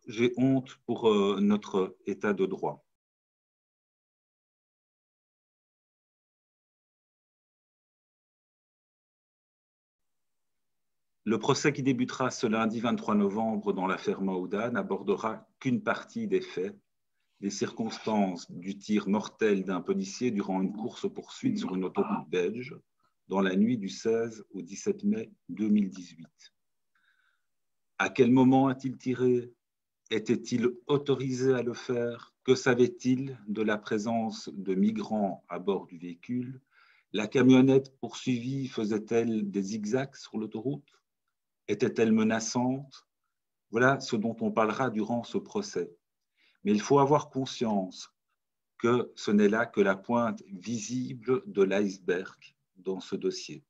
j'ai honte pour notre état de droit. Le procès qui débutera ce lundi 23 novembre dans l'affaire Maouda n'abordera qu'une partie des faits, les circonstances du tir mortel d'un policier durant une course-poursuite sur une autoroute belge dans la nuit du 16 au 17 mai 2018. À quel moment a-t-il tiré? Était-il autorisé à le faire? Que savait-il de la présence de migrants à bord du véhicule? La camionnette poursuivie faisait-elle des zigzags sur l'autoroute? Était-elle menaçante? Voilà ce dont on parlera durant ce procès. Mais il faut avoir conscience que ce n'est là que la pointe visible de l'iceberg dans ce dossier.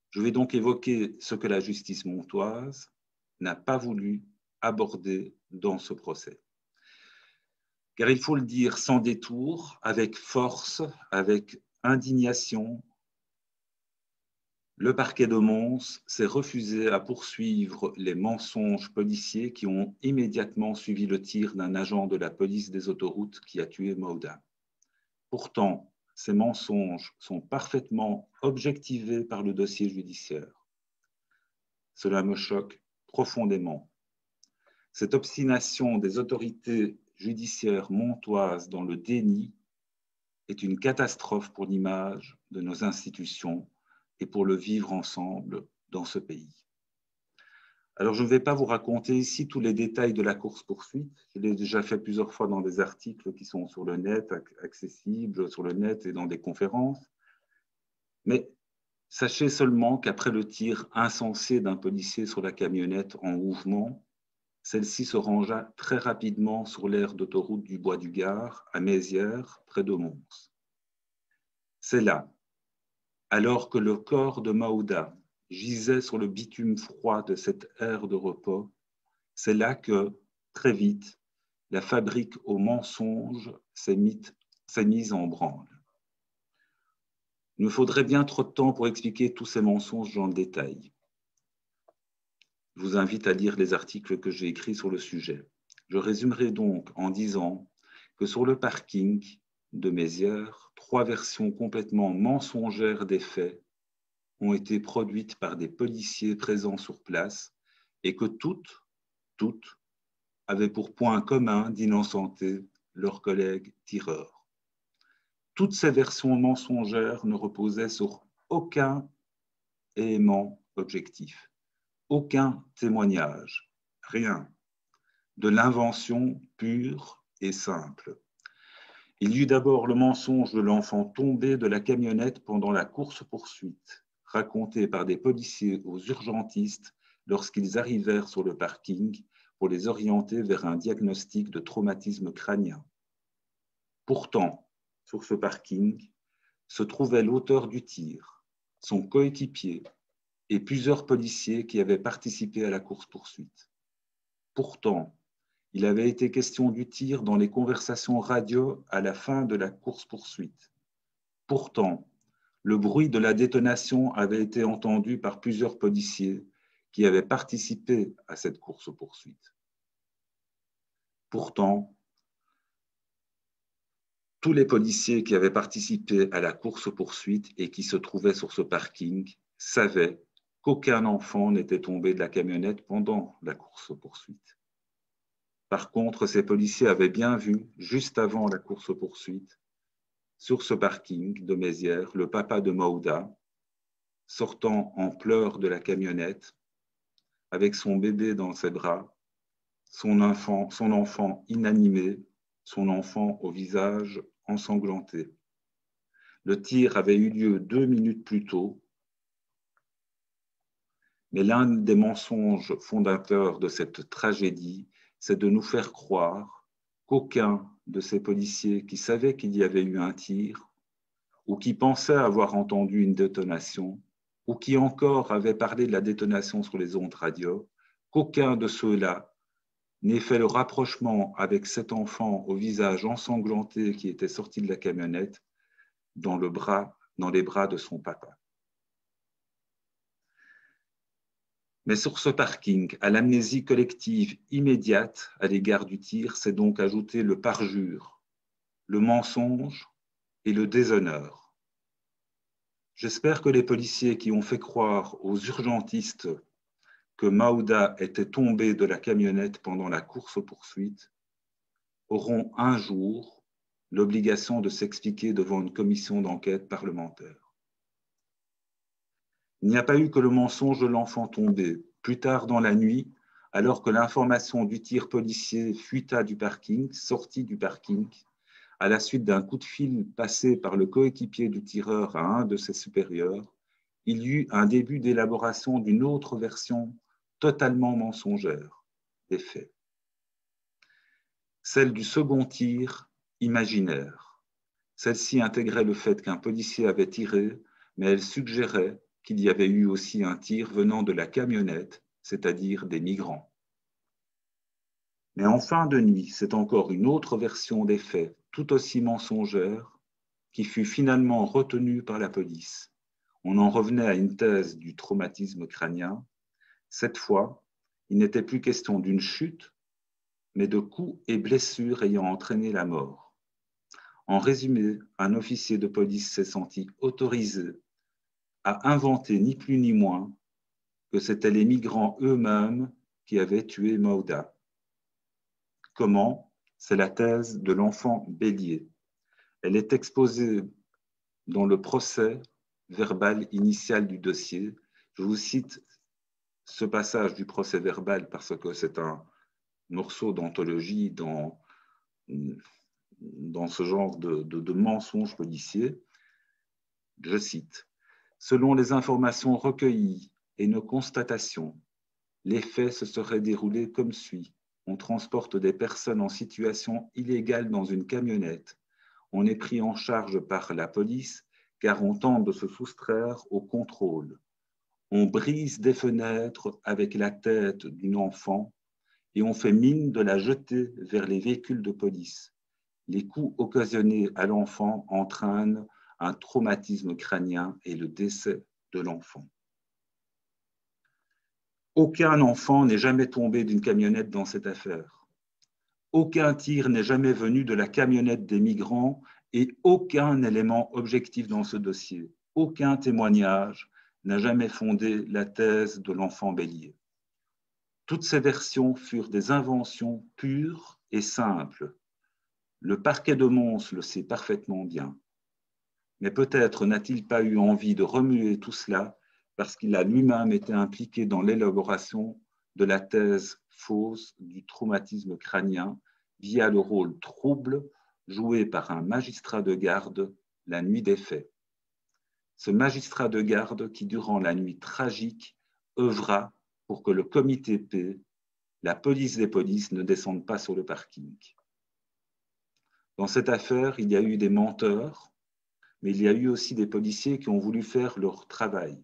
Je vais donc évoquer ce que la justice montoise n'a pas voulu aborder dans ce procès. Car il faut le dire sans détour, avec force, avec indignation, le parquet de Mons s'est refusé à poursuivre les mensonges policiers qui ont immédiatement suivi le tir d'un agent de la police des autoroutes qui a tué Maouda. Pourtant, ces mensonges sont parfaitement objectivés par le dossier judiciaire. Cela me choque profondément. Cette obstination des autorités judiciaires montoises dans le déni est une catastrophe pour l'image de nos institutions et pour le vivre ensemble dans ce pays. Alors, je ne vais pas vous raconter ici tous les détails de la course-poursuite. Je l'ai déjà fait plusieurs fois dans des articles qui sont sur le net, accessibles sur le net et dans des conférences. Mais sachez seulement qu'après le tir insensé d'un policier sur la camionnette en mouvement, celle-ci se rangea très rapidement sur l'aire d'autoroute du Bois du Gard, à Mézières, près de Mons. C'est là, alors que le corps de Maouda gisait sur le bitume froid de cette aire de repos, c'est là que, très vite, la fabrique aux mensonges s'est mise en branle. Il me faudrait bien trop de temps pour expliquer tous ces mensonges dans le détail. Je vous invite à lire les articles que j'ai écrits sur le sujet. Je résumerai donc en disant que sur le parking de Mézières, 3 versions complètement mensongères des faits ont été produites par des policiers présents sur place et que toutes avaient pour point commun d'innocenter leurs collègues tireurs. Toutes ces versions mensongères ne reposaient sur aucun élément objectif, aucun témoignage, rien, de l'invention pure et simple. Il y eut d'abord le mensonge de l'enfant tombé de la camionnette pendant la course-poursuite, raconté par des policiers aux urgentistes lorsqu'ils arrivèrent sur le parking pour les orienter vers un diagnostic de traumatisme crânien. Pourtant, sur ce parking, se trouvait l'auteur du tir, son coéquipier et plusieurs policiers qui avaient participé à la course-poursuite. Pourtant, il avait été question du tir dans les conversations radio à la fin de la course-poursuite. Pourtant, le bruit de la détonation avait été entendu par plusieurs policiers qui avaient participé à cette course-poursuite. Pourtant, tous les policiers qui avaient participé à la course-poursuite et qui se trouvaient sur ce parking savaient qu'aucun enfant n'était tombé de la camionnette pendant la course-poursuite. Par contre, ces policiers avaient bien vu, juste avant la course-poursuite, sur ce parking de Mézières, le papa de Maouda, sortant en pleurs de la camionnette, avec son bébé dans ses bras, son enfant inanimé, son enfant au visage ensanglanté. Le tir avait eu lieu 2 minutes plus tôt, mais l'un des mensonges fondateurs de cette tragédie, c'est de nous faire croire qu'aucun de ces policiers qui savaient qu'il y avait eu un tir, ou qui pensaient avoir entendu une détonation, ou qui encore avaient parlé de la détonation sur les ondes radio, qu'aucun de ceux-là n'ait fait le rapprochement avec cet enfant au visage ensanglanté qui était sorti de la camionnette dans les bras de son papa. Mais sur ce parking, à l'amnésie collective immédiate à l'égard du tir, s'est donc ajouté le parjure, le mensonge et le déshonneur. J'espère que les policiers qui ont fait croire aux urgentistes que Maouda était tombé de la camionnette pendant la course-poursuite auront un jour l'obligation de s'expliquer devant une commission d'enquête parlementaire. Il n'y a pas eu que le mensonge de l'enfant tombé. Plus tard dans la nuit, alors que l'information du tir policier fuita du parking, sortit du parking, à la suite d'un coup de fil passé par le coéquipier du tireur à un de ses supérieurs, il y eut un début d'élaboration d'une autre version totalement mensongère des faits. Celle du second tir imaginaire. Celle-ci intégrait le fait qu'un policier avait tiré, mais elle suggérait qu'il y avait eu aussi un tir venant de la camionnette, c'est-à-dire des migrants. Mais en fin de nuit, c'est encore une autre version des faits, tout aussi mensongère, qui fut finalement retenue par la police. On en revenait à une thèse du traumatisme crânien. Cette fois, il n'était plus question d'une chute, mais de coups et blessures ayant entraîné la mort. En résumé, un officier de police s'est senti autorisé à inventer ni plus ni moins que c'étaient les migrants eux-mêmes qui avaient tué Maouda. Comment? C'est la thèse de l'enfant bélier. Elle est exposée dans le procès verbal initial du dossier. Je vous cite ce passage du procès verbal parce que c'est un morceau d'anthologie dans ce genre de mensonges policiers. Je cite. Selon les informations recueillies et nos constatations, les faits se seraient déroulés comme suit. On transporte des personnes en situation illégale dans une camionnette. On est pris en charge par la police car on tente de se soustraire au contrôle. On brise des fenêtres avec la tête d'une enfant et on fait mine de la jeter vers les véhicules de police. Les coups occasionnés à l'enfant entraînent un traumatisme crânien et le décès de l'enfant. Aucun enfant n'est jamais tombé d'une camionnette dans cette affaire. Aucun tir n'est jamais venu de la camionnette des migrants et aucun élément objectif dans ce dossier. Aucun témoignage n'a jamais fondé la thèse de l'enfant bélier. Toutes ces versions furent des inventions pures et simples. Le parquet de Mons le sait parfaitement bien. Mais peut-être n'a-t-il pas eu envie de remuer tout cela parce qu'il a lui-même été impliqué dans l'élaboration de la thèse fausse du traumatisme crânien via le rôle trouble joué par un magistrat de garde la nuit des faits. Ce magistrat de garde qui, durant la nuit tragique, œuvra pour que le comité P, la police des polices, ne descende pas sur le parking. Dans cette affaire, il y a eu des menteurs, mais il y a eu aussi des policiers qui ont voulu faire leur travail,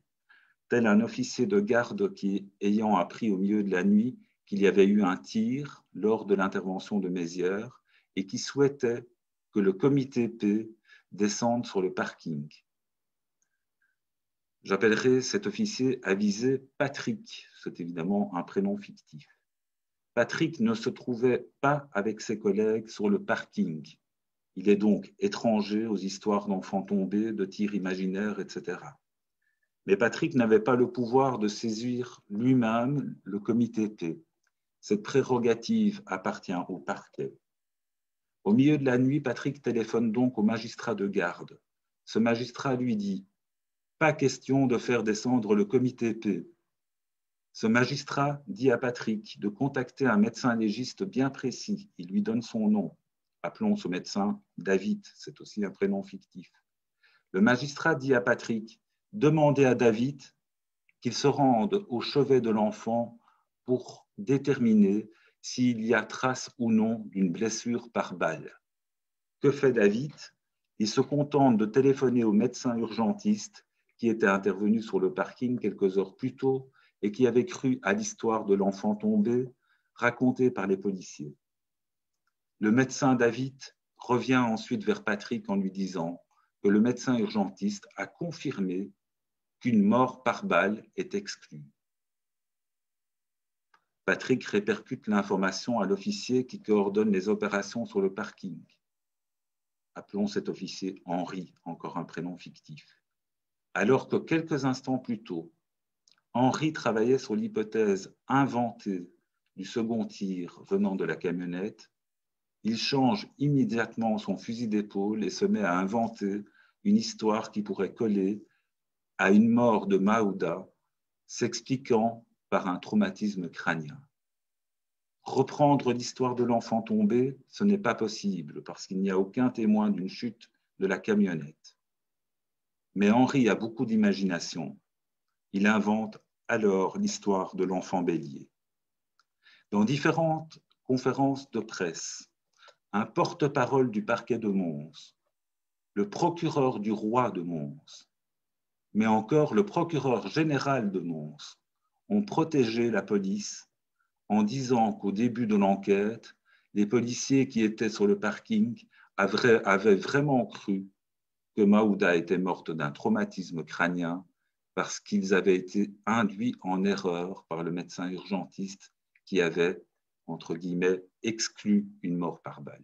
tel un officier de garde qui, ayant appris au milieu de la nuit qu'il y avait eu un tir lors de l'intervention de Mézières et qui souhaitait que le comité P descende sur le parking. J'appellerai cet officier avisé Patrick, c'est évidemment un prénom fictif. Patrick ne se trouvait pas avec ses collègues sur le parking. Il est donc étranger aux histoires d'enfants tombés, de tirs imaginaires, etc. Mais Patrick n'avait pas le pouvoir de saisir lui-même le comité P. Cette prérogative appartient au parquet. Au milieu de la nuit, Patrick téléphone donc au magistrat de garde. Ce magistrat lui dit « Pas question de faire descendre le comité P ». Ce magistrat dit à Patrick de contacter un médecin légiste bien précis. Il lui donne son nom. Appelons ce médecin David, c'est aussi un prénom fictif. Le magistrat dit à Patrick « Demandez à David qu'il se rende au chevet de l'enfant pour déterminer s'il y a trace ou non d'une blessure par balle. » Que fait David? Il se contente de téléphoner au médecin urgentiste qui était intervenu sur le parking quelques heures plus tôt et qui avait cru à l'histoire de l'enfant tombé racontée par les policiers. Le médecin David revient ensuite vers Patrick en lui disant que le médecin urgentiste a confirmé qu'une mort par balle est exclue. Patrick répercute l'information à l'officier qui coordonne les opérations sur le parking. Appelons cet officier Henri, encore un prénom fictif. Alors que quelques instants plus tôt, Henri travaillait sur l'hypothèse inventée du second tir venant de la camionnette, il change immédiatement son fusil d'épaule et se met à inventer une histoire qui pourrait coller à une mort de Maouda, s'expliquant par un traumatisme crânien. Reprendre l'histoire de l'enfant tombé, ce n'est pas possible parce qu'il n'y a aucun témoin d'une chute de la camionnette. Mais Henri a beaucoup d'imagination. Il invente alors l'histoire de l'enfant bélier. Dans différentes conférences de presse, un porte-parole du parquet de Mons, le procureur du roi de Mons, mais encore le procureur général de Mons ont protégé la police en disant qu'au début de l'enquête, les policiers qui étaient sur le parking avaient vraiment cru que Maouda était morte d'un traumatisme crânien parce qu'ils avaient été induits en erreur par le médecin urgentiste qui avait, entre guillemets, exclu une mort par balle.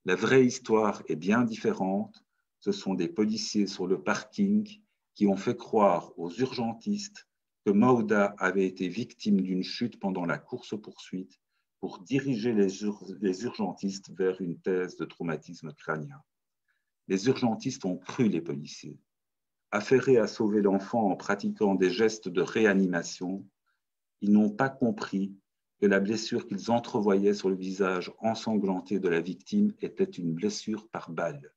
La vraie histoire est bien différente. Ce sont des policiers sur le parking qui ont fait croire aux urgentistes que Maouda avait été victime d'une chute pendant la course-poursuite pour diriger les urgentistes vers une thèse de traumatisme crânien. Les urgentistes ont cru les policiers. Affairés à sauver l'enfant en pratiquant des gestes de réanimation, ils n'ont pas compris que la blessure qu'ils entrevoyaient sur le visage ensanglanté de la victime était une blessure par balle.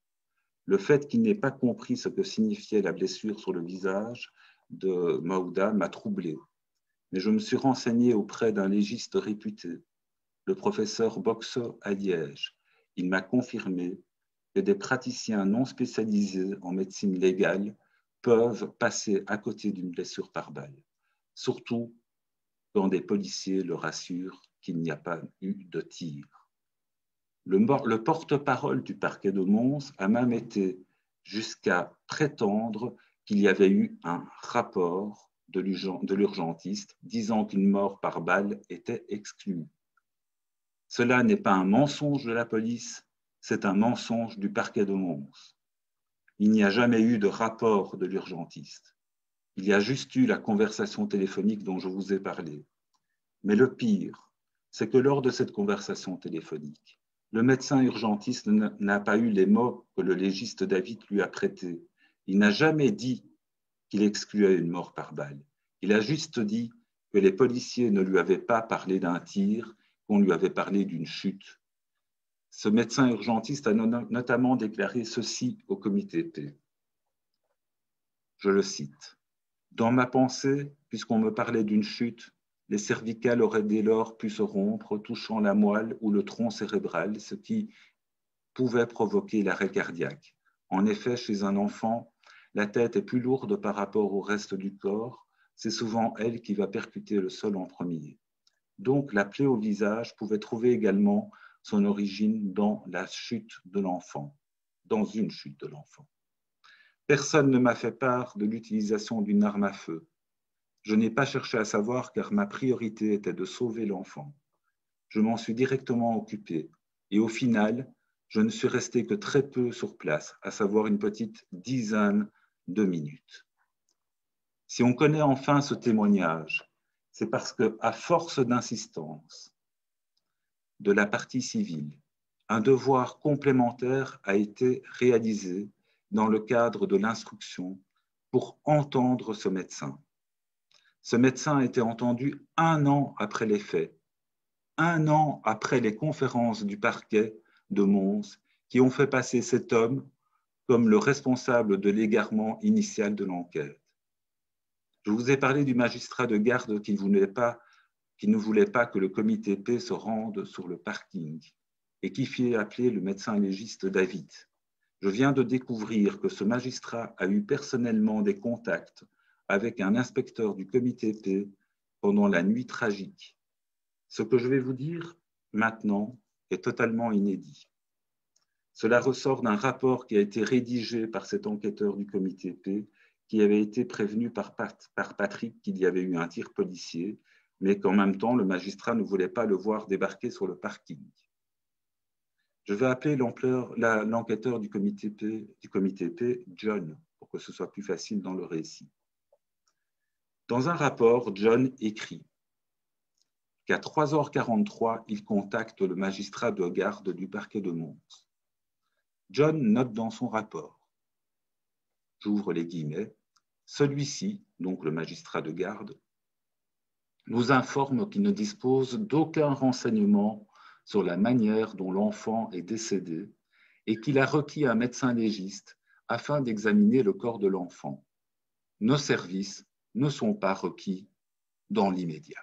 Le fait qu'ils n'aient pas compris ce que signifiait la blessure sur le visage de Maouda m'a troublé. Mais je me suis renseigné auprès d'un légiste réputé, le professeur Boxer à Liège. Il m'a confirmé que des praticiens non spécialisés en médecine légale peuvent passer à côté d'une blessure par balle, surtout quand des policiers leur assurent qu'il n'y a pas eu de tir. Le porte-parole du parquet de Mons a même été jusqu'à prétendre qu'il y avait eu un rapport de l'urgentiste disant qu'une mort par balle était exclue. Cela n'est pas un mensonge de la police, c'est un mensonge du parquet de Mons. Il n'y a jamais eu de rapport de l'urgentiste. Il y a juste eu la conversation téléphonique dont je vous ai parlé. Mais le pire, c'est que lors de cette conversation téléphonique, le médecin urgentiste n'a pas eu les mots que le légiste David lui a prêtés. Il n'a jamais dit qu'il excluait une mort par balle. Il a juste dit que les policiers ne lui avaient pas parlé d'un tir, qu'on lui avait parlé d'une chute. Ce médecin urgentiste a notamment déclaré ceci au comité P. Je le cite. « Dans ma pensée, puisqu'on me parlait d'une chute, les cervicales auraient dès lors pu se rompre, touchant la moelle ou le tronc cérébral, ce qui pouvait provoquer l'arrêt cardiaque. En effet, chez un enfant, la tête est plus lourde par rapport au reste du corps. C'est souvent elle qui va percuter le sol en premier. Donc, la plaie au visage pouvait trouver également son origine dans la chute de l'enfant, dans une chute de l'enfant. Personne ne m'a fait part de l'utilisation d'une arme à feu. Je n'ai pas cherché à savoir car ma priorité était de sauver l'enfant. Je m'en suis directement occupé et au final, je ne suis resté que très peu sur place, à savoir une petite dizaine de minutes. Si on connaît enfin ce témoignage, c'est parce qu'à force d'insistance de la partie civile, un devoir complémentaire a été réalisé dans le cadre de l'instruction pour entendre ce médecin. Ce médecin a été entendu 1 an après les faits, 1 an après les conférences du parquet de Mons qui ont fait passer cet homme comme le responsable de l'égarement initial de l'enquête. Je vous ai parlé du magistrat de garde qui ne voulait pas que le comité P se rende sur le parking et qui fit appeler le médecin légiste David. Je viens de découvrir que ce magistrat a eu personnellement des contacts avec un inspecteur du comité P pendant la nuit tragique. Ce que je vais vous dire maintenant est totalement inédit. Cela ressort d'un rapport qui a été rédigé par cet enquêteur du comité P qui avait été prévenu par Patrick qu'il y avait eu un tir policier mais qu'en même temps, le magistrat ne voulait pas le voir débarquer sur le parking. Je vais appeler l'enquêteur du comité P, John, pour que ce soit plus facile dans le récit. Dans un rapport, John écrit qu'à 3h43, il contacte le magistrat de garde du parquet de Mons. John note dans son rapport, j'ouvre les guillemets, celui-ci, donc le magistrat de garde, nous informe qu'il ne dispose d'aucun renseignement sur la manière dont l'enfant est décédé et qu'il a requis un médecin légiste afin d'examiner le corps de l'enfant. Nos services ne sont pas requis dans l'immédiat.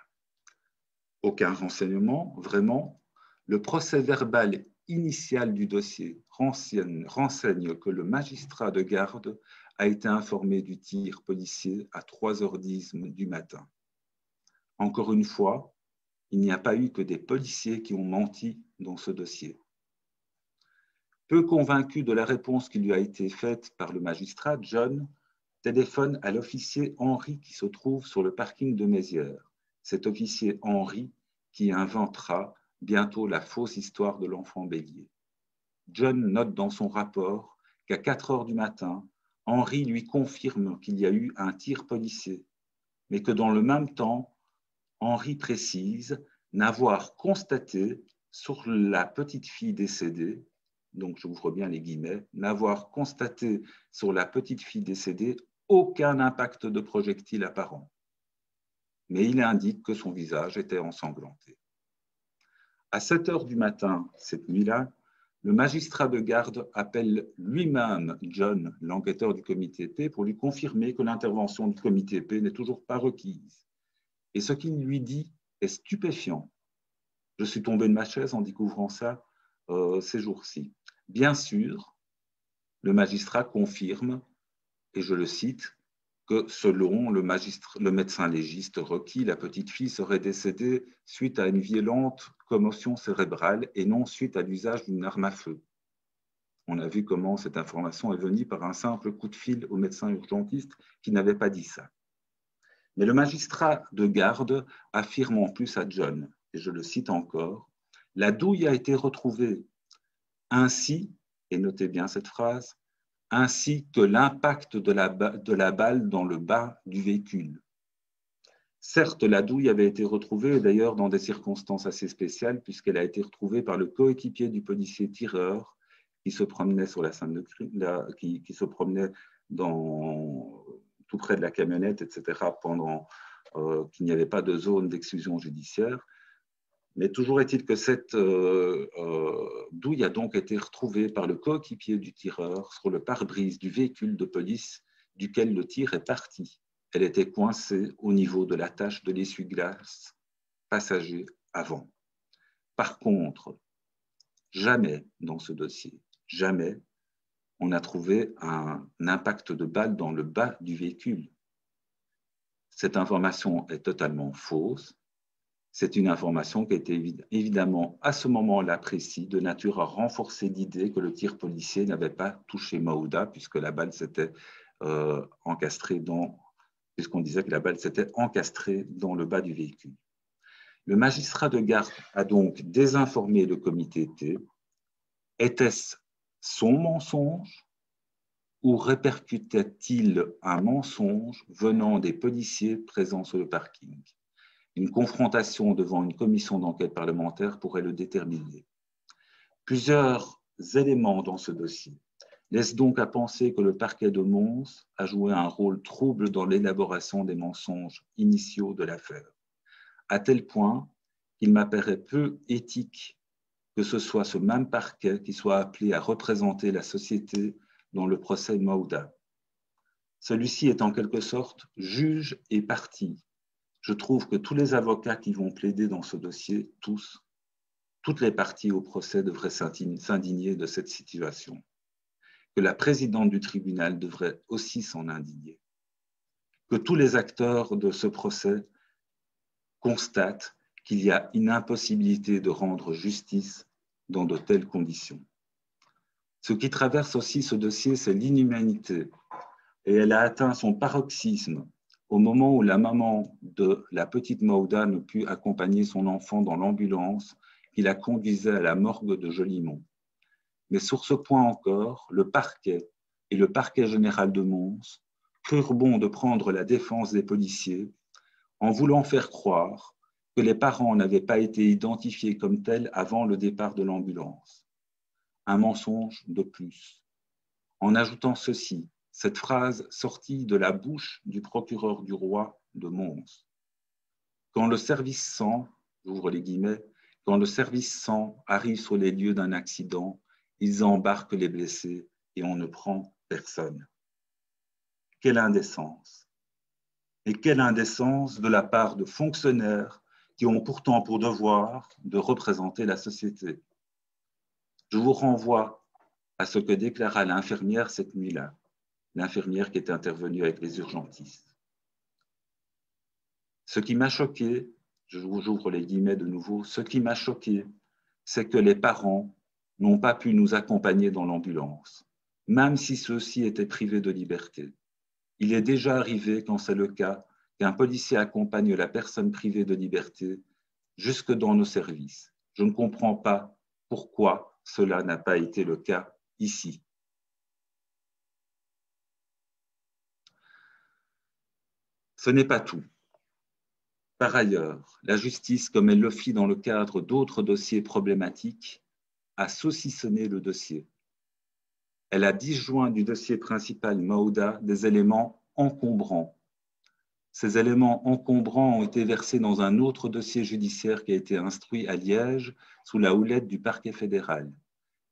Aucun renseignement, vraiment. Le procès-verbal initial du dossier renseigne que le magistrat de garde a été informé du tir policier à 3h10 du matin. Encore une fois, il n'y a pas eu que des policiers qui ont menti dans ce dossier. Peu convaincu de la réponse qui lui a été faite par le magistrat, John téléphone à l'officier Henri qui se trouve sur le parking de Mézières. Cet officier Henri qui inventera bientôt la fausse histoire de l'enfant bélier. John note dans son rapport qu'à 4h du matin, Henri lui confirme qu'il y a eu un tir policier, mais que dans le même temps, Henri précise n'avoir constaté sur la petite fille décédée, donc j'ouvre bien les guillemets, n'avoir constaté sur la petite fille décédée aucun impact de projectile apparent. Mais il indique que son visage était ensanglanté. À 7h du matin, cette nuit-là, le magistrat de garde appelle lui-même John, l'enquêteur du comité P, pour lui confirmer que l'intervention du comité P n'est toujours pas requise. Et ce qu'il lui dit est stupéfiant. Je suis tombé de ma chaise en découvrant ça ces jours-ci. Bien sûr, le magistrat confirme, et je le cite, que selon le médecin légiste requis, la petite fille serait décédée suite à une violente commotion cérébrale et non suite à l'usage d'une arme à feu. On a vu comment cette information est venue par un simple coup de fil au médecin urgentiste qui n'avait pas dit ça. Mais le magistrat de garde affirme en plus à John, et je le cite encore, « La douille a été retrouvée ainsi, et notez bien cette phrase, ainsi que l'impact de la balle dans le bas du véhicule. » Certes, la douille avait été retrouvée, d'ailleurs dans des circonstances assez spéciales, puisqu'elle a été retrouvée par le coéquipier du policier tireur qui se promenait sur la scène de crime, qui se promenait tout près de la camionnette, etc., pendant qu'il n'y avait pas de zone d'exclusion judiciaire. Mais toujours est-il que cette douille a donc été retrouvée par le coéquipier du tireur sur le pare-brise du véhicule de police duquel le tir est parti. Elle était coincée au niveau de l'attache de l'essuie-glace passager avant. Par contre, jamais dans ce dossier, jamais on a trouvé un impact de balle dans le bas du véhicule. Cette information est totalement fausse. C'est une information qui était évidemment à ce moment-là précis de nature à renforcer l'idée que le tir policier n'avait pas touché Maouda puisque la balle s'était encastrée puisqu'on disait que la balle s'était encastrée dans le bas du véhicule. Le magistrat de garde a donc désinformé le comité T. Était-ce son mensonge ou répercutait-il un mensonge venant des policiers présents sur le parking? Une confrontation devant une commission d'enquête parlementaire pourrait le déterminer. Plusieurs éléments dans ce dossier laissent donc à penser que le parquet de Mons a joué un rôle trouble dans l'élaboration des mensonges initiaux de l'affaire, à tel point qu'il m'apparaît peu éthique que ce soit ce même parquet qui soit appelé à représenter la société dans le procès Maouda. Celui-ci est en quelque sorte juge et partie. Je trouve que tous les avocats qui vont plaider dans ce dossier, toutes les parties au procès devraient s'indigner de cette situation, que la présidente du tribunal devrait aussi s'en indigner, que tous les acteurs de ce procès constatent qu'il y a une impossibilité de rendre justice dans de telles conditions. Ce qui traverse aussi ce dossier, c'est l'inhumanité, et elle a atteint son paroxysme Au moment où la maman de la petite Mauda ne put accompagner son enfant dans l'ambulance qui la conduisait à la morgue de Jolimont. Mais sur ce point encore, le parquet et le parquet général de Mons crurent bon de prendre la défense des policiers en voulant faire croire que les parents n'avaient pas été identifiés comme tels avant le départ de l'ambulance. Un mensonge de plus. En ajoutant ceci, cette phrase sortie de la bouche du procureur du roi de Mons. Quand le service 100, j'ouvre les guillemets, quand le service 100 arrive sur les lieux d'un accident, ils embarquent les blessés et on ne prend personne. Quelle indécence! Et quelle indécence de la part de fonctionnaires qui ont pourtant pour devoir de représenter la société. Je vous renvoie à ce que déclara l'infirmière cette nuit-là, l'infirmière qui était intervenue avec les urgentistes. Ce qui m'a choqué, j'ouvre les guillemets de nouveau, ce qui m'a choqué, c'est que les parents n'ont pas pu nous accompagner dans l'ambulance, même si ceux-ci étaient privés de liberté. Il est déjà arrivé, quand c'est le cas, qu'un policier accompagne la personne privée de liberté jusque dans nos services. Je ne comprends pas pourquoi cela n'a pas été le cas ici. Ce n'est pas tout. Par ailleurs, la justice, comme elle le fit dans le cadre d'autres dossiers problématiques, a saucissonné le dossier. Elle a disjoint du dossier principal Mauda des éléments encombrants. Ces éléments encombrants ont été versés dans un autre dossier judiciaire qui a été instruit à Liège sous la houlette du parquet fédéral.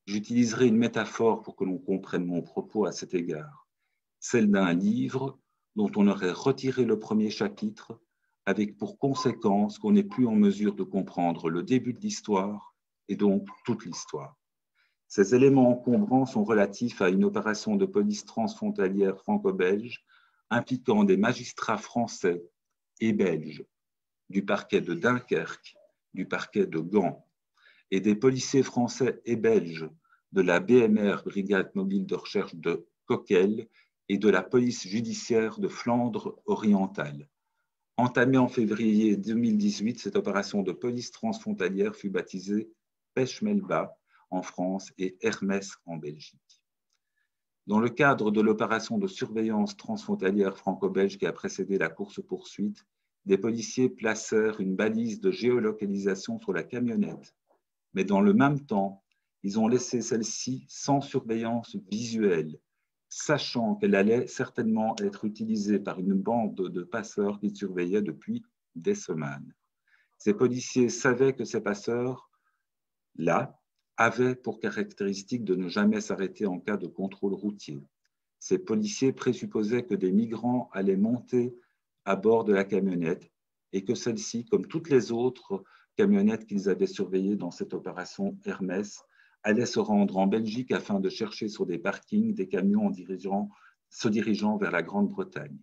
J'utiliserai une métaphore pour que l'on comprenne mon propos à cet égard, celle d'un livre dont on aurait retiré le premier chapitre avec pour conséquence qu'on n'est plus en mesure de comprendre le début de l'histoire et donc toute l'histoire. Ces éléments encombrants sont relatifs à une opération de police transfrontalière franco-belge impliquant des magistrats français et belges du parquet de Dunkerque, du parquet de Gand et des policiers français et belges de la BMR, Brigade mobile de recherche de Coquelles, et de la police judiciaire de Flandre orientale. Entamée en février 2018, cette opération de police transfrontalière fut baptisée Peshmerga en France et Hermès en Belgique. Dans le cadre de l'opération de surveillance transfrontalière franco-belge qui a précédé la course-poursuite, des policiers placèrent une balise de géolocalisation sur la camionnette. Mais dans le même temps, ils ont laissé celle-ci sans surveillance visuelle, sachant qu'elle allait certainement être utilisée par une bande de passeurs qui surveillaient depuis des semaines. Ces policiers savaient que ces passeurs-là avaient pour caractéristique de ne jamais s'arrêter en cas de contrôle routier. Ces policiers présupposaient que des migrants allaient monter à bord de la camionnette et que celle-ci, comme toutes les autres camionnettes qu'ils avaient surveillées dans cette opération Hermès, allait se rendre en Belgique afin de chercher sur des parkings des camions se dirigeant vers la Grande-Bretagne.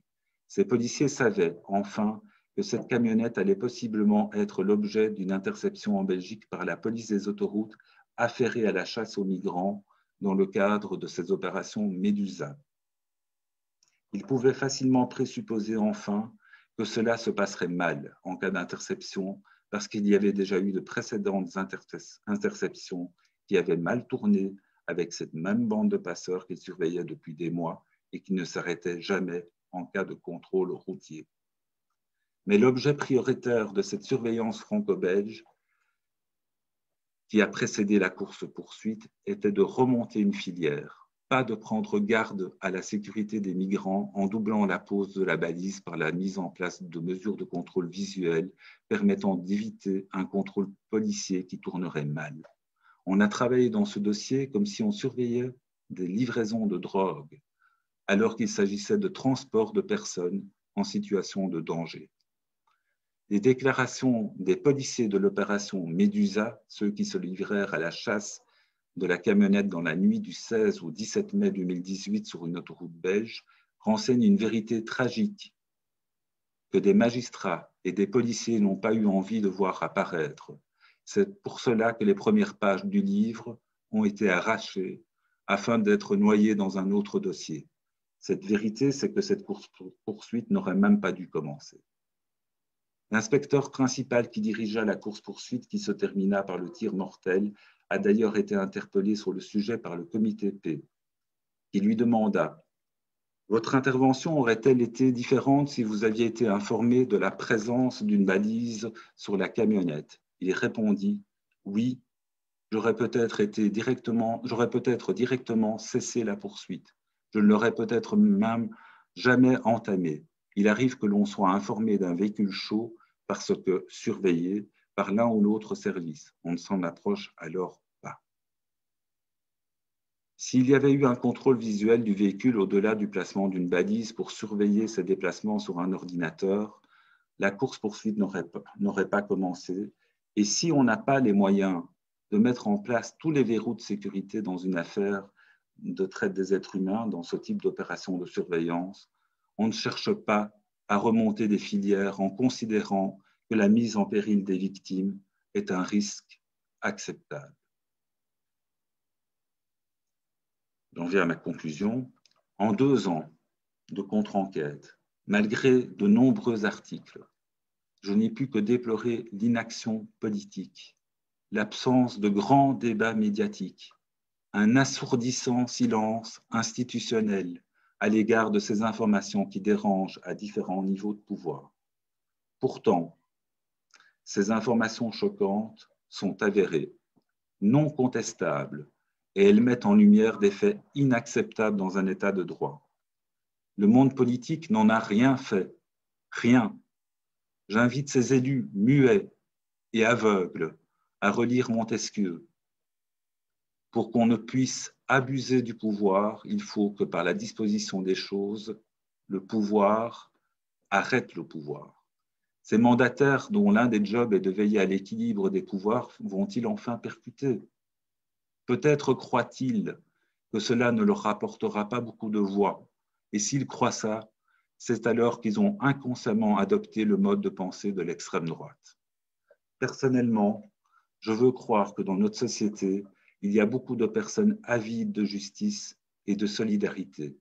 Ces policiers savaient, enfin, que cette camionnette allait possiblement être l'objet d'une interception en Belgique par la police des autoroutes affairée à la chasse aux migrants dans le cadre de ces opérations Médusa. Ils pouvaient facilement présupposer, enfin, que cela se passerait mal en cas d'interception parce qu'il y avait déjà eu de précédentes interceptions qui avaient mal tourné avec cette même bande de passeurs qu'ils surveillaient depuis des mois et qui ne s'arrêtaient jamais en cas de contrôle routier. Mais l'objet prioritaire de cette surveillance franco-belge qui a précédé la course-poursuite était de remonter une filière, pas de prendre garde à la sécurité des migrants en doublant la pose de la balise par la mise en place de mesures de contrôle visuel permettant d'éviter un contrôle policier qui tournerait mal. On a travaillé dans ce dossier comme si on surveillait des livraisons de drogue, alors qu'il s'agissait de transport de personnes en situation de danger. Les déclarations des policiers de l'opération Médusa, ceux qui se livrèrent à la chasse de la camionnette dans la nuit du 16 au 17 mai 2018 sur une autoroute belge, renseignent une vérité tragique que des magistrats et des policiers n'ont pas eu envie de voir apparaître. C'est pour cela que les premières pages du livre ont été arrachées afin d'être noyées dans un autre dossier. Cette vérité, c'est que cette course-poursuite n'aurait même pas dû commencer. L'inspecteur principal qui dirigea la course-poursuite, qui se termina par le tir mortel, a d'ailleurs été interpellé sur le sujet par le comité P, qui lui demanda « Votre intervention aurait-elle été différente si vous aviez été informé de la présence d'une balise sur la camionnette ?» Il répondit « Oui, j'aurais peut-être directement cessé la poursuite. Je ne l'aurais peut-être même jamais entamée. Il arrive que l'on soit informé d'un véhicule chaud parce que surveillé par l'un ou l'autre service. On ne s'en approche alors pas. » S'il y avait eu un contrôle visuel du véhicule au-delà du placement d'une balise pour surveiller ses déplacements sur un ordinateur, la course-poursuite n'aurait pas commencé. Et si on n'a pas les moyens de mettre en place tous les verrous de sécurité dans une affaire de traite des êtres humains, dans ce type d'opération de surveillance, on ne cherche pas à remonter des filières en considérant que la mise en péril des victimes est un risque acceptable. J'en viens à ma conclusion. En 2 ans de contre-enquête, malgré de nombreux articles, je n'ai pu que déplorer l'inaction politique, l'absence de grands débats médiatiques, un assourdissant silence institutionnel à l'égard de ces informations qui dérangent à différents niveaux de pouvoir. Pourtant, ces informations choquantes sont avérées, non contestables, et elles mettent en lumière des faits inacceptables dans un état de droit. Le monde politique n'en a rien fait, rien. J'invite ces élus muets et aveugles à relire Montesquieu. Pour qu'on ne puisse abuser du pouvoir, il faut que par la disposition des choses, le pouvoir arrête le pouvoir. Ces mandataires dont l'un des jobs est de veiller à l'équilibre des pouvoirs vont-ils enfin percuter? Peut-être croient-ils que cela ne leur rapportera pas beaucoup de voix. Et s'ils croient ça, c'est alors qu'ils ont inconsciemment adopté le mode de pensée de l'extrême droite. Personnellement, je veux croire que dans notre société, il y a beaucoup de personnes avides de justice et de solidarité.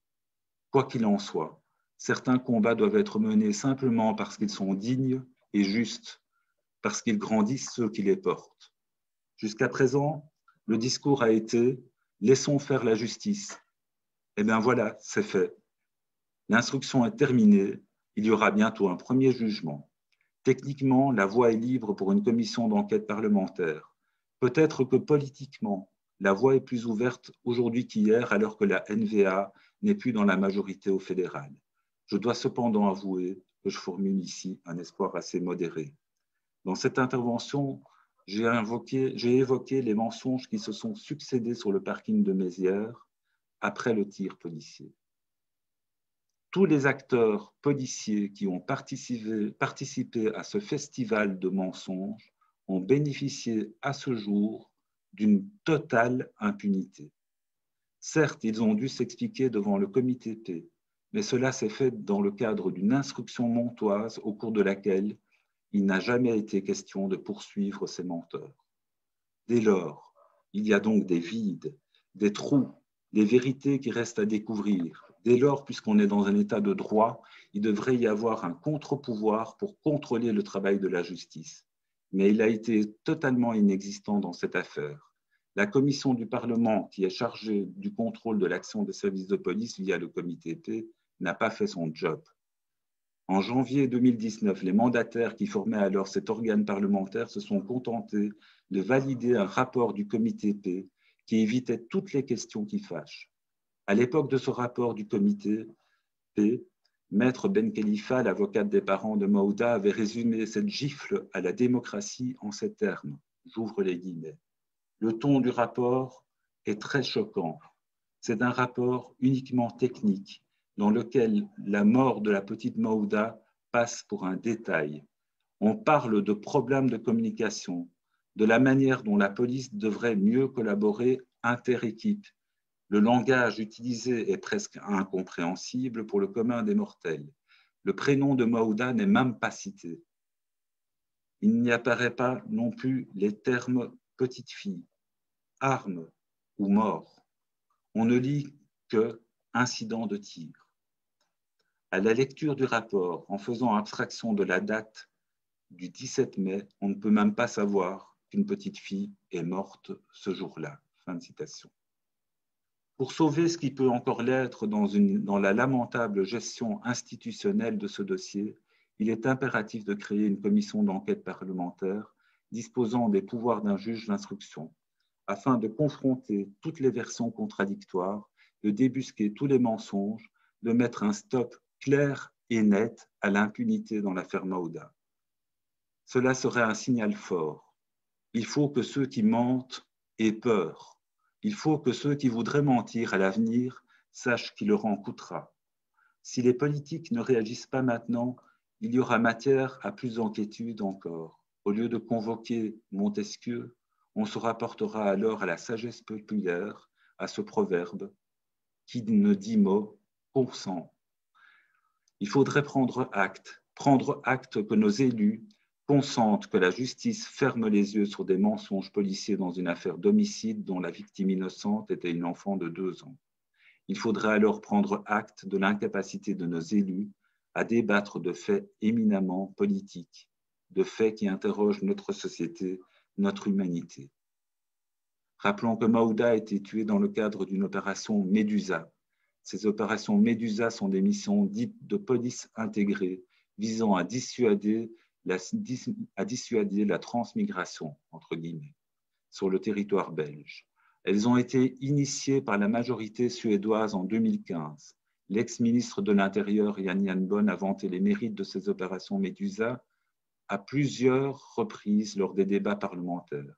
Quoi qu'il en soit, certains combats doivent être menés simplement parce qu'ils sont dignes et justes, parce qu'ils grandissent ceux qui les portent. Jusqu'à présent, le discours a été « laissons faire la justice ». Eh bien voilà, c'est fait. L'instruction est terminée, il y aura bientôt un premier jugement. Techniquement, la voie est libre pour une commission d'enquête parlementaire. Peut-être que politiquement, la voie est plus ouverte aujourd'hui qu'hier alors que la NVA n'est plus dans la majorité au fédéral. Je dois cependant avouer que je formule ici un espoir assez modéré. Dans cette intervention, j'ai évoqué les mensonges qui se sont succédés sur le parking de Mézières après le tir policier. Tous les acteurs policiers qui ont participé à ce festival de mensonges ont bénéficié à ce jour d'une totale impunité. Certes, ils ont dû s'expliquer devant le comité P, mais cela s'est fait dans le cadre d'une instruction montoise au cours de laquelle il n'a jamais été question de poursuivre ces menteurs. Dès lors, il y a donc des vides, des trous, des vérités qui restent à découvrir. Dès lors, puisqu'on est dans un état de droit, il devrait y avoir un contre-pouvoir pour contrôler le travail de la justice. Mais il a été totalement inexistant dans cette affaire. La commission du Parlement, qui est chargée du contrôle de l'action des services de police via le comité P, n'a pas fait son job. En janvier 2019, les mandataires qui formaient alors cet organe parlementaire se sont contentés de valider un rapport du comité P qui évitait toutes les questions qui fâchent. À l'époque de ce rapport du comité P, Maître Ben Khalifa, l'avocate des parents de Maouda, avait résumé cette gifle à la démocratie en ces termes. J'ouvre les guillemets. Le ton du rapport est très choquant. C'est un rapport uniquement technique dans lequel la mort de la petite Maouda passe pour un détail. On parle de problèmes de communication, de la manière dont la police devrait mieux collaborer inter-équipe. Le langage utilisé est presque incompréhensible pour le commun des mortels. Le prénom de Maouda n'est même pas cité. Il n'y apparaît pas non plus les termes petite fille, arme ou mort. On ne lit que incident de tir. À la lecture du rapport, en faisant abstraction de la date du 17 mai, on ne peut même pas savoir qu'une petite fille est morte ce jour-là. Fin de citation. Pour sauver ce qui peut encore l'être dans la lamentable gestion institutionnelle de ce dossier, il est impératif de créer une commission d'enquête parlementaire disposant des pouvoirs d'un juge d'instruction, afin de confronter toutes les versions contradictoires, de débusquer tous les mensonges, de mettre un stop clair et net à l'impunité dans l'affaire Maouda. Cela serait un signal fort. Il faut que ceux qui mentent aient peur. Il faut que ceux qui voudraient mentir à l'avenir sachent qu'il leur en coûtera. Si les politiques ne réagissent pas maintenant, il y aura matière à plus d'inquiétude encore. Au lieu de convoquer Montesquieu, on se rapportera alors à la sagesse populaire, à ce proverbe qui ne dit mot consent. Il faudrait prendre acte que nos élus consentent que la justice ferme les yeux sur des mensonges policiers dans une affaire d'homicide dont la victime innocente était une enfant de 2 ans. Il faudrait alors prendre acte de l'incapacité de nos élus à débattre de faits éminemment politiques, de faits qui interrogent notre société, notre humanité. Rappelons que Maouda a été tué dans le cadre d'une opération Médusa. Ces opérations Médusa sont des missions dites de police intégrée visant à dissuader la transmigration, entre guillemets, sur le territoire belge. Elles ont été initiées par la majorité suédoise en 2015. L'ex-ministre de l'Intérieur, Jan Bonn, a vanté les mérites de ces opérations Médusa à plusieurs reprises lors des débats parlementaires.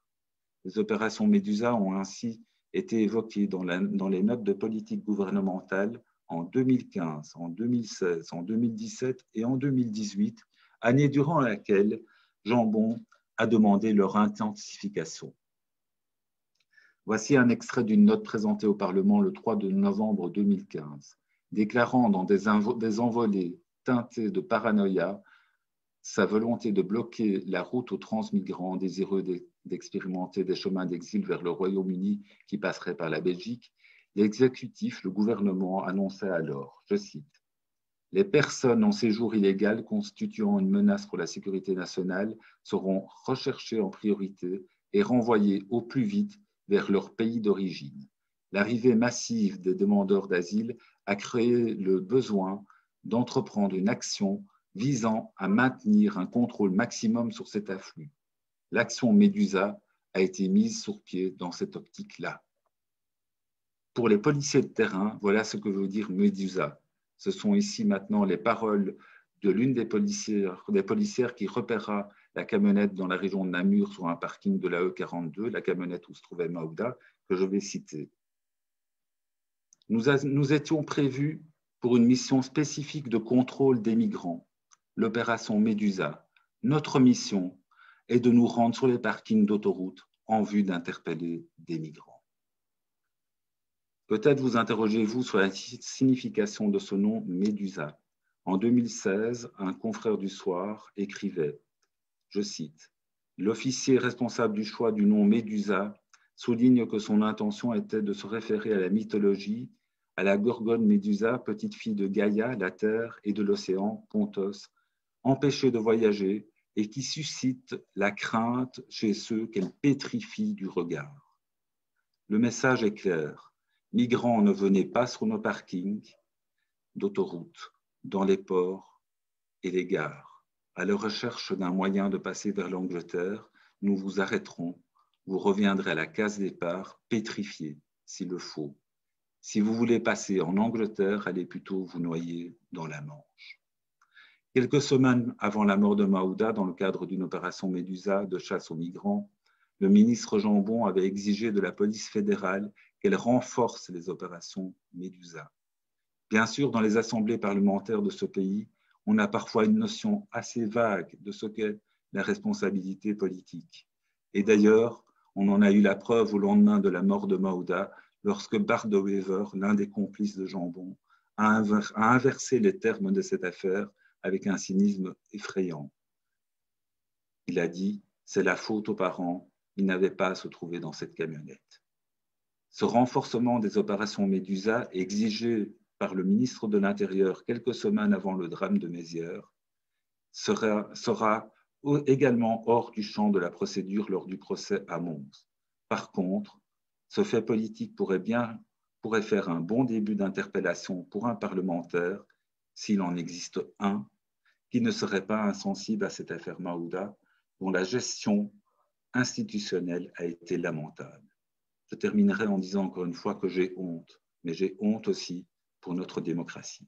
Les opérations Médusa ont ainsi été évoquées dans les notes de politique gouvernementale en 2015, en 2016, en 2017 et en 2018, année durant laquelle Jambon a demandé leur intensification. Voici un extrait d'une note présentée au Parlement le 3 novembre 2015, déclarant dans des envolées teintées de paranoïa sa volonté de bloquer la route aux transmigrants désireux d'expérimenter des chemins d'exil vers le Royaume-Uni qui passeraient par la Belgique. L'exécutif, le gouvernement, annonçait alors, je cite, « Les personnes en séjour illégal constituant une menace pour la sécurité nationale seront recherchées en priorité et renvoyées au plus vite vers leur pays d'origine. L'arrivée massive des demandeurs d'asile a créé le besoin d'entreprendre une action visant à maintenir un contrôle maximum sur cet afflux. L'action Médusa a été mise sur pied dans cette optique-là. » Pour les policiers de terrain, voilà ce que veut dire Médusa. Ce sont ici maintenant les paroles de l'une des policières qui repéra la camionnette dans la région de Namur sur un parking de la E42, la camionnette où se trouvait Maouda, que je vais citer. Nous étions prévus pour une mission spécifique de contrôle des migrants, l'opération Médusa. Notre mission est de nous rendre sur les parkings d'autoroute en vue d'interpeller des migrants. Peut-être vous interrogez-vous sur la signification de ce nom Médusa. En 2016, un confrère du Soir écrivait, je cite, « L'officier responsable du choix du nom Médusa souligne que son intention était de se référer à la mythologie, à la gorgone Médusa, petite fille de Gaïa, la terre, et de l'océan, Pontos, empêchée de voyager et qui suscite la crainte chez ceux qu'elle pétrifie du regard. Le message est clair. Migrants, ne venez pas sur nos parkings d'autoroute, dans les ports et les gares. À la recherche d'un moyen de passer vers l'Angleterre, nous vous arrêterons. Vous reviendrez à la case départ, pétrifiés, s'il le faut. Si vous voulez passer en Angleterre, allez plutôt vous noyer dans la Manche. » Quelques semaines avant la mort de Maouda, dans le cadre d'une opération Médusa de chasse aux migrants, le ministre Jambon avait exigé de la police fédérale qu'elle renforce les opérations Médusa. Bien sûr, dans les assemblées parlementaires de ce pays, on a parfois une notion assez vague de ce qu'est la responsabilité politique. Et d'ailleurs, on en a eu la preuve au lendemain de la mort de Maouda, lorsque Bart de Wever, l'un des complices de Jambon, a inversé les termes de cette affaire avec un cynisme effrayant. Il a dit « C'est la faute aux parents, ils n'avaient pas à se trouver dans cette camionnette ». Ce renforcement des opérations Médusa exigé par le ministre de l'Intérieur quelques semaines avant le drame de Mézières sera également hors du champ de la procédure lors du procès à Mons. Par contre, ce fait politique pourrait faire un bon début d'interpellation pour un parlementaire, s'il en existe un, qui ne serait pas insensible à cette affaire Maouda, dont la gestion institutionnelle a été lamentable. Je terminerai en disant encore une fois que j'ai honte, mais j'ai honte aussi pour notre démocratie.